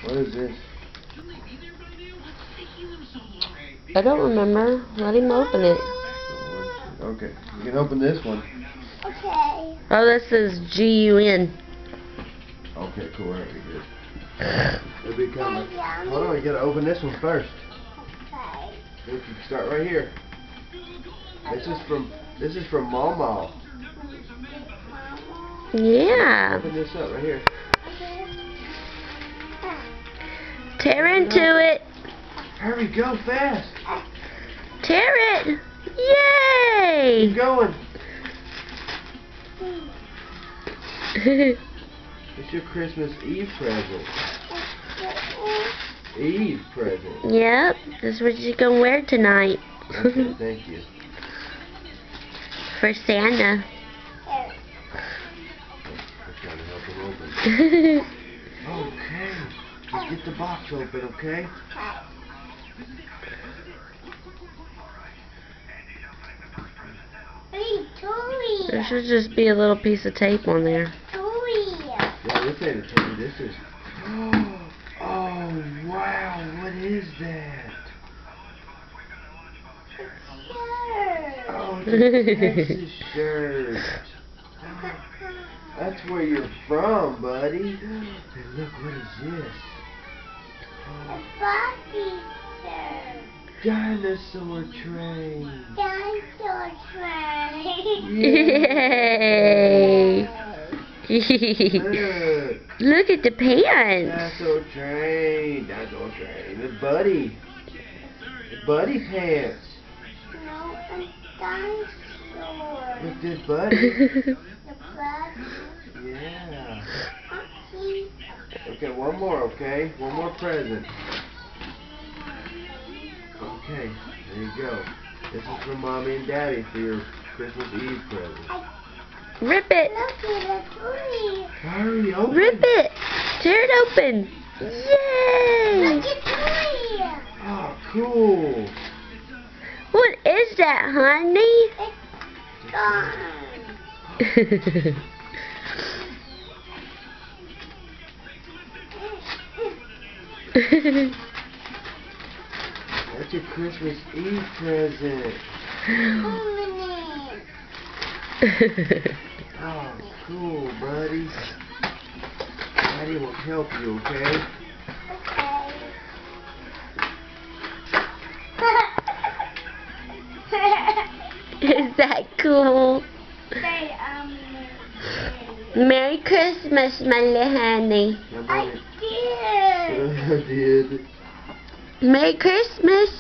What is this? I don't remember. Let him open it. Okay, you can open this one. Okay. Oh, this is GUN. Okay, cool. That'd be good. It'll be coming. Hold on, you gotta open this one first. Okay. You can start right here. This is from Mama. Yeah. Open this up right here. Tear into it. Hurry, go fast. Tear it. Yay! Keep going. It's your Christmas Eve present. Eve present. Yep. This is what you're gonna wear tonight. Okay, thank you. For Santa. I'm trying to help him open. Okay. Just get the box open, okay? There should just be a little piece of tape on there. Yeah, this ain't a toy. This is. Oh, wow. What is that? Oh, it's a Texas shirt. That's where you're from, buddy. And look, what is this? Dinosaur train. Dinosaur train. Yay! Look. Look at the pants. Dinosaur train. Dinosaur train. The buddy. The buddy pants. No, a dinosaur. Look, this buddy. The blood. Yeah. Okay. Okay, one more, okay? One more present. Okay, there you go. This is from Mommy and Daddy for your Christmas Eve present. Rip it. Look at the tree. Hurry, open. Rip it. Tear it open. Yay! Look at tree. Oh, cool. What is that, honey? It's gone. That's your Christmas Eve present. Oh, cool, buddy. Daddy will help you, okay? Is that cool? Say, Merry Christmas, my little honey. I did. I did. Merry Christmas.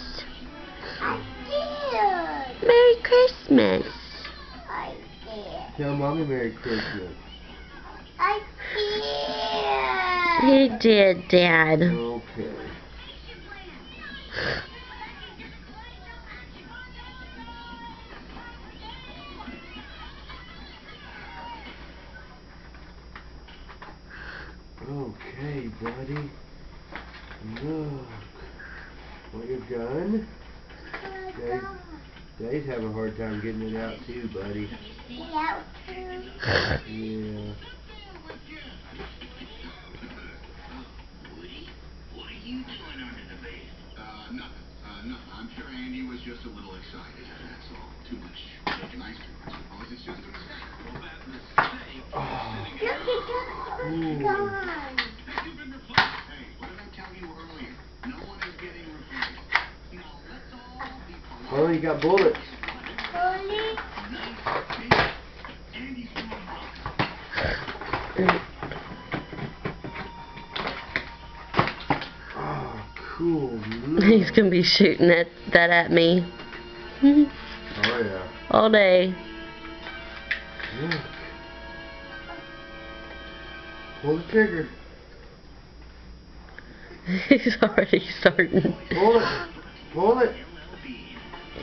I did. Merry Christmas. I did. Tell Mommy Merry Christmas. I did. He did, Dad. Okay. Okay, buddy. Look. Want your gun? Daddy's having a hard time getting it out too, buddy. Yeah. Yeah. Woody, what are you doing under the bed? Nothing. Nothing. I'm sure Andy was just a little excited. That's all. Too much ice cream, I suppose. It's just a mistake. Oh. Look at that. It's gone. Hey, what did I tell you earlier? No one is getting replaced. Now, let's all be polite. Oh, you got bullets. Bully. Andy's doing Oh, cool. Look. He's gonna be shooting that at me. Oh, yeah. All day. Look. Pull the trigger. He's already starting. Pull it. Pull it.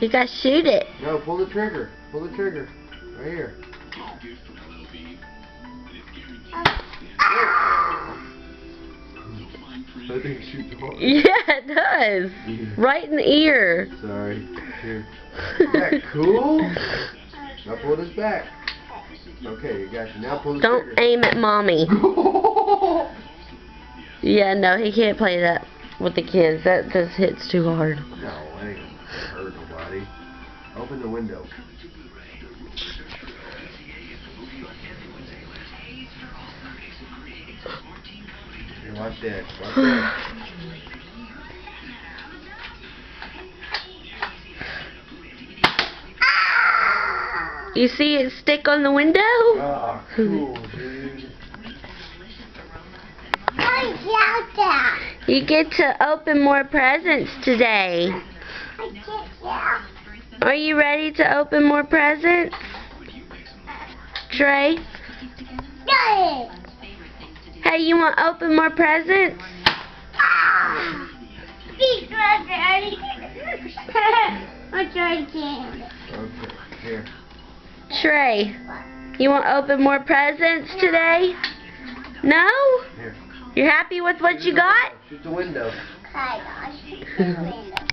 You gotta shoot it. No, pull the trigger. Pull the trigger. Right here. That thing shoots hard. Yeah, it does. Yeah. Right in the ear. Sorry. Here. Is that cool? Now pull this back. Okay, you got you. Now pull the Don't trigger. aim at Mommy. Yeah, no, he can't play that with the kids. That just hits too hard. No, it ain't gonna hurt nobody. Open the window. Here, watch that. Watch that. You see it stick on the window? Oh, cool, dude. I got that. You get to open more presents today. I get that. Are you ready to open more presents? Trey? Got it. Hey, you want to open more presents? Ah. Big brother. I'll try again. Okay, here. Trey, you want to open more presents today? No? Here. You're happy with what you got? Shoot the window. Hi, gosh.